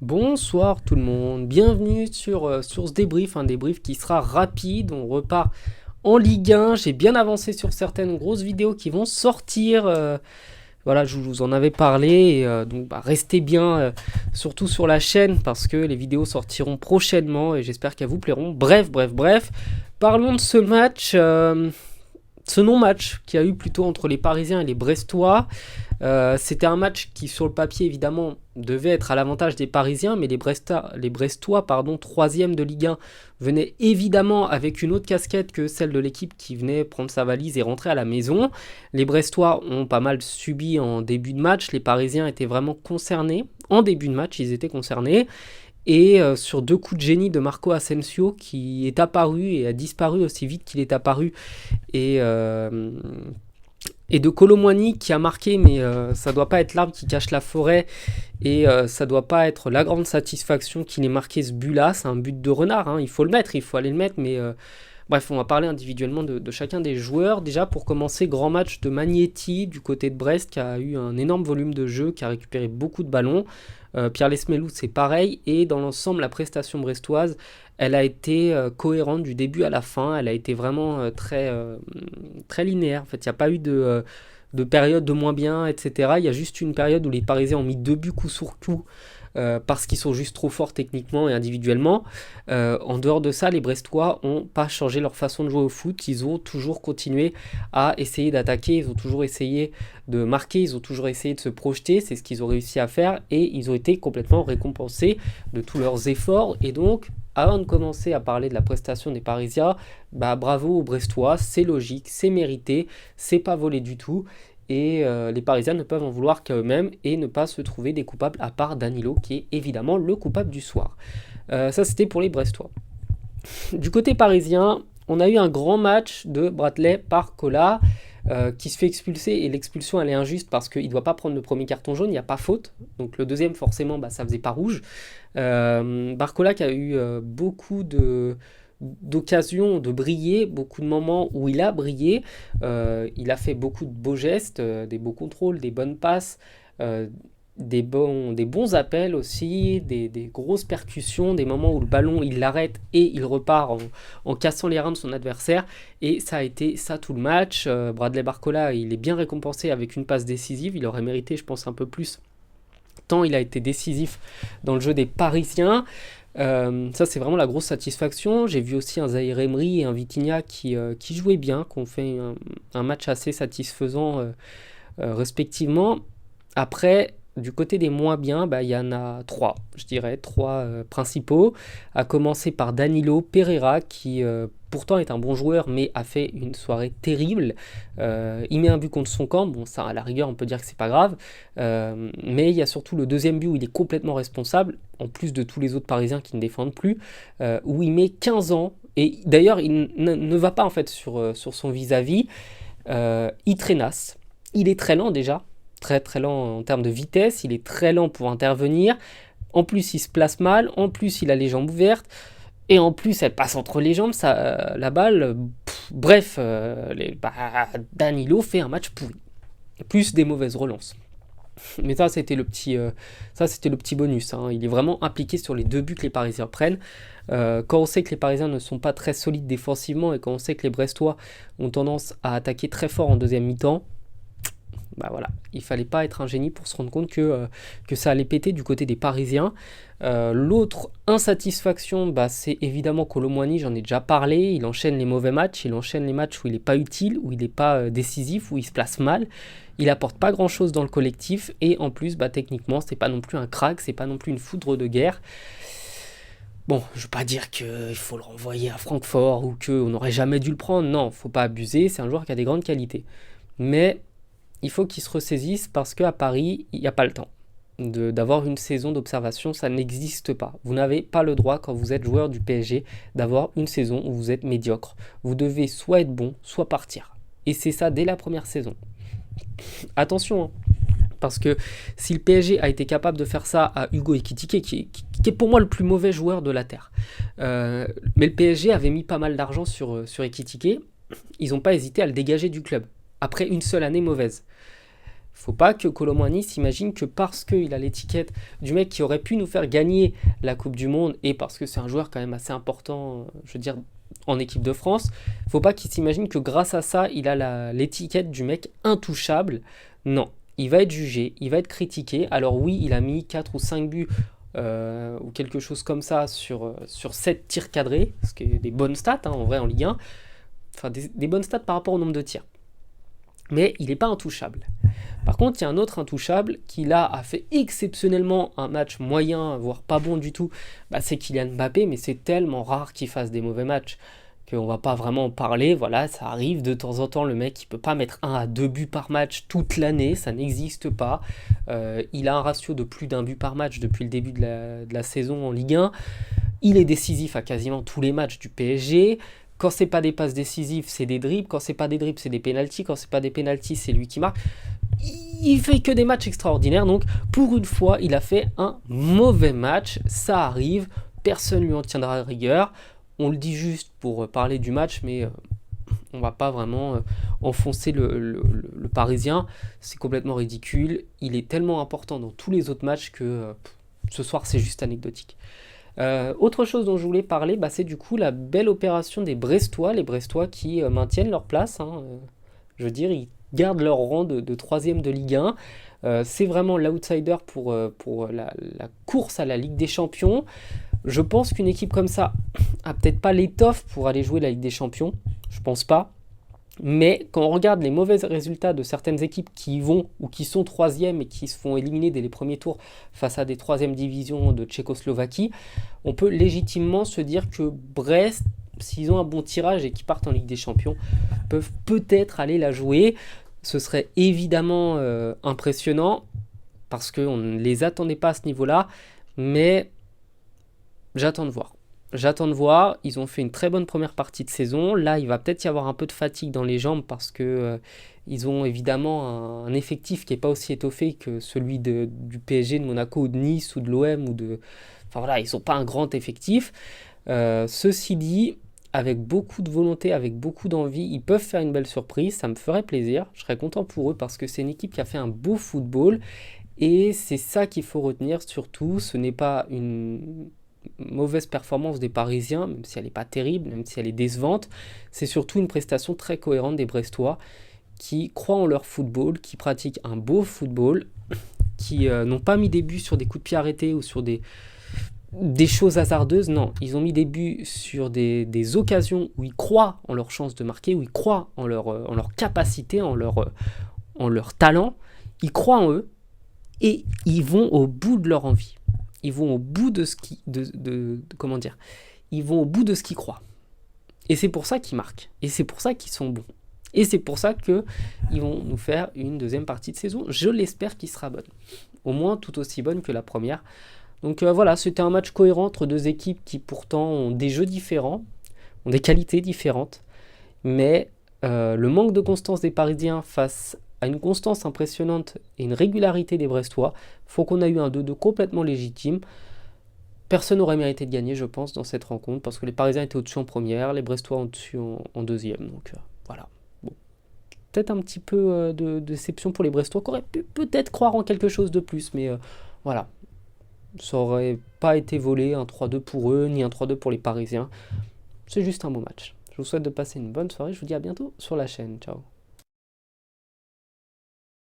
Bonsoir tout le monde, bienvenue sur ce débrief, un débrief qui sera rapide, on repart en Ligue 1, j'ai bien avancé sur certaines grosses vidéos qui vont sortir, voilà je vous en avais parlé, donc restez bien surtout sur la chaîne parce que les vidéos sortiront prochainement et j'espère qu'elles vous plairont. Bref, parlons de ce match, ce non-match qu'il y a eu plutôt entre les Parisiens et les Brestois. C'était un match qui, sur le papier, évidemment, devait être à l'avantage des Parisiens, mais les Brestois, troisième de Ligue 1, venaient évidemment avec une autre casquette que celle de l'équipe qui venait prendre sa valise et rentrer à la maison. Les Brestois ont pas mal subi en début de match, les Parisiens étaient vraiment concernés. En début de match, ils étaient concernés. Et sur deux coups de génie de Marco Asensio, qui est apparu et a disparu aussi vite qu'il est apparu, et... et de Kolo Muani qui a marqué, mais ça doit pas être l'arbre qui cache la forêt et ça doit pas être la grande satisfaction qu'il ait marqué ce but-là. C'est un but de renard, hein. Il faut le mettre, il faut aller le mettre, mais bref, on va parler individuellement de chacun des joueurs. Déjà, pour commencer, grand match de Magnetti du côté de Brest qui a eu un énorme volume de jeu, qui a récupéré beaucoup de ballons. Pierre Lesmelou, c'est pareil. Et dans l'ensemble, la prestation brestoise, elle a été cohérente du début à la fin. Elle a été vraiment très linéaire. En fait, il n'y a pas eu de période de moins bien, etc. Il y a juste une période où les Parisiens ont mis deux buts coup sur coup. Parce qu'ils sont juste trop forts techniquement et individuellement. En dehors de ça, les Brestois n'ont pas changé leur façon de jouer au foot. Ils ont toujours continué à essayer d'attaquer, ils ont toujours essayé de marquer, ils ont toujours essayé de se projeter. C'est ce qu'ils ont réussi à faire et ils ont été complètement récompensés de tous leurs efforts. Et donc, avant de commencer à parler de la prestation des Parisiens, bravo aux Brestois, c'est logique, c'est mérité, c'est pas volé du tout. Et les Parisiens ne peuvent en vouloir qu'à eux-mêmes et ne pas se trouver des coupables à part Danilo qui est évidemment le coupable du soir. Ça c'était pour les Brestois. Du côté parisien, on a eu un grand match de Bradley Barcola qui se fait expulser et l'expulsion elle est injuste parce qu'il ne doit pas prendre le premier carton jaune, il n'y a pas faute. Donc le deuxième forcément ça faisait pas rouge. Barcola qui a eu beaucoup d'occasions de briller, beaucoup de moments où il a brillé. Il a fait beaucoup de beaux gestes, des beaux contrôles, des bonnes passes, euh, des bons appels aussi, des grosses percussions, des moments où le ballon il l'arrête et il repart en cassant les reins de son adversaire. Et ça a été ça tout le match. Bradley Barcola, il est bien récompensé avec une passe décisive. Il aurait mérité, je pense, un peu plus tant il a été décisif dans le jeu des Parisiens. Ça c'est vraiment la grosse satisfaction. J'ai vu aussi un Zahir Emery et un Vitinha qui jouaient bien, qui ont fait un match assez satisfaisant respectivement. Après, du côté des moins bien, il y en a trois, je dirais, trois principaux, à commencer par Danilo Pereira, qui pourtant est un bon joueur, mais a fait une soirée terrible. Il met un but contre son camp, bon ça à la rigueur on peut dire que c'est pas grave, mais il y a surtout le deuxième but où il est complètement responsable, en plus de tous les autres Parisiens qui ne défendent plus, où il met 15 ans, et d'ailleurs il ne va pas en fait sur son vis-à-vis, il traînasse, il est très lent déjà, très lent en termes de vitesse, il est très lent pour intervenir, en plus il se place mal, en plus il a les jambes ouvertes, et en plus elle passe entre les jambes, la balle, bref, Danilo fait un match pourri, plus des mauvaises relances. Mais ça c'était le petit bonus, hein. Il est vraiment impliqué sur les deux buts que les Parisiens prennent. Quand on sait que les Parisiens ne sont pas très solides défensivement et quand on sait que les Brestois ont tendance à attaquer très fort en deuxième mi-temps, voilà, il fallait pas être un génie pour se rendre compte que ça allait péter du côté des Parisiens. L'autre insatisfaction, c'est évidemment Kolo Muani, j'en ai déjà parlé, il enchaîne les mauvais matchs, il enchaîne les matchs où il n'est pas utile, où il n'est pas décisif, où il se place mal, il apporte pas grand chose dans le collectif, et en plus, techniquement, c'est pas non plus un crack, c'est pas non plus une foudre de guerre. Bon, je veux pas dire qu'il faut le renvoyer à Francfort ou qu'on n'aurait jamais dû le prendre, non, faut pas abuser, c'est un joueur qui a des grandes qualités. Mais il faut qu'il se ressaisisse parce qu'à Paris, il n'y a pas le temps d'avoir une saison d'observation, ça n'existe pas. Vous n'avez pas le droit, quand vous êtes joueur du PSG, d'avoir une saison où vous êtes médiocre. Vous devez soit être bon, soit partir. Et c'est ça dès la première saison. Attention, hein, parce que si le PSG a été capable de faire ça à Hugo Ekitike, qui est pour moi le plus mauvais joueur de la Terre, mais le PSG avait mis pas mal d'argent sur Ekitike, ils n'ont pas hésité à le dégager du club, après une seule année mauvaise. Faut pas que Kolo Muani s'imagine que parce qu'il a l'étiquette du mec qui aurait pu nous faire gagner la Coupe du Monde, et parce que c'est un joueur quand même assez important, je veux dire, en équipe de France, faut pas qu'il s'imagine que grâce à ça, il a l'étiquette du mec intouchable. Non, il va être jugé, il va être critiqué. Alors oui, il a mis 4 ou 5 buts ou quelque chose comme ça sur 7 tirs cadrés, ce qui est des bonnes stats en vrai en Ligue 1. Enfin, des bonnes stats par rapport au nombre de tirs. Mais il n'est pas intouchable. Par contre, il y a un autre intouchable qui là a fait exceptionnellement un match moyen, voire pas bon du tout. C'est Kylian Mbappé, mais c'est tellement rare qu'il fasse des mauvais matchs qu'on va pas vraiment en parler. Voilà, ça arrive de temps en temps, le mec il peut pas mettre 1 à 2 buts par match toute l'année, ça n'existe pas. Il a un ratio de plus d'un but par match depuis le début de la saison en Ligue 1. Il est décisif à quasiment tous les matchs du PSG. Quand c'est pas des passes décisives, c'est des dribbles. Quand c'est pas des dribbles, c'est des pénaltys. Quand c'est pas des pénaltys, c'est lui qui marque. Il fait que des matchs extraordinaires. Donc, pour une fois, il a fait un mauvais match. Ça arrive. Personne lui en tiendra rigueur. On le dit juste pour parler du match, mais on va pas vraiment enfoncer le Parisien. C'est complètement ridicule. Il est tellement important dans tous les autres matchs que ce soir, c'est juste anecdotique. Autre chose dont je voulais parler, c'est du coup la belle opération des Brestois, les Brestois qui maintiennent leur place, je veux dire, ils gardent leur rang de 3e de Ligue 1, c'est vraiment l'outsider pour la course à la Ligue des Champions. Je pense qu'une équipe comme ça a peut-être pas l'étoffe pour aller jouer la Ligue des Champions, je pense pas. Mais quand on regarde les mauvais résultats de certaines équipes qui y vont ou qui sont 3e et qui se font éliminer dès les premiers tours face à des 3e divisions de Tchécoslovaquie, on peut légitimement se dire que Brest, s'ils ont un bon tirage et qu'ils partent en Ligue des Champions, peuvent peut-être aller la jouer. Ce serait évidemment impressionnant parce qu'on ne les attendait pas à ce niveau-là, mais j'attends de voir. J'attends de voir, ils ont fait une très bonne première partie de saison. Là, il va peut-être y avoir un peu de fatigue dans les jambes parce que ils ont évidemment un effectif qui n'est pas aussi étoffé que celui du PSG, de Monaco ou de Nice ou de l'OM Enfin voilà, ils n'ont pas un grand effectif. Ceci dit, avec beaucoup de volonté, avec beaucoup d'envie, ils peuvent faire une belle surprise. Ça me ferait plaisir. Je serais content pour eux parce que c'est une équipe qui a fait un beau football et c'est ça qu'il faut retenir surtout. Ce n'est pas une mauvaise performance des Parisiens, même si elle n'est pas terrible, même si elle est décevante, c'est surtout une prestation très cohérente des Brestois qui croient en leur football, qui pratiquent un beau football, qui n'ont pas mis des buts sur des coups de pied arrêtés ou sur des choses hasardeuses, non, ils ont mis des buts sur des occasions où ils croient en leur chance de marquer, où ils croient en leur capacité, en leur talent, ils croient en eux et ils vont au bout de leur envie. Ils vont au bout de ce comment dire, ils vont au bout de ce qu'ils croient. Et c'est pour ça qu'ils marquent. Et c'est pour ça qu'ils sont bons. Et c'est pour ça qu'ils vont nous faire une deuxième partie de saison. Je l'espère qu'il sera bonne. Au moins tout aussi bonne que la première. Donc voilà, c'était un match cohérent entre deux équipes qui pourtant ont des jeux différents, ont des qualités différentes. Mais le manque de constance des Parisiens face à une constance impressionnante et une régularité des Brestois, faut qu'on a eu un 2-2 complètement légitime. Personne n'aurait mérité de gagner, je pense, dans cette rencontre, parce que les Parisiens étaient au-dessus en première, les Brestois au-dessus en deuxième. Donc voilà. Bon. Peut-être un petit peu de déception pour les Brestois, qui auraient pu peut-être croire en quelque chose de plus, mais voilà. Ça aurait pas été volé un 3-2 pour eux, ni un 3-2 pour les Parisiens. C'est juste un beau match. Je vous souhaite de passer une bonne soirée, je vous dis à bientôt sur la chaîne. Ciao.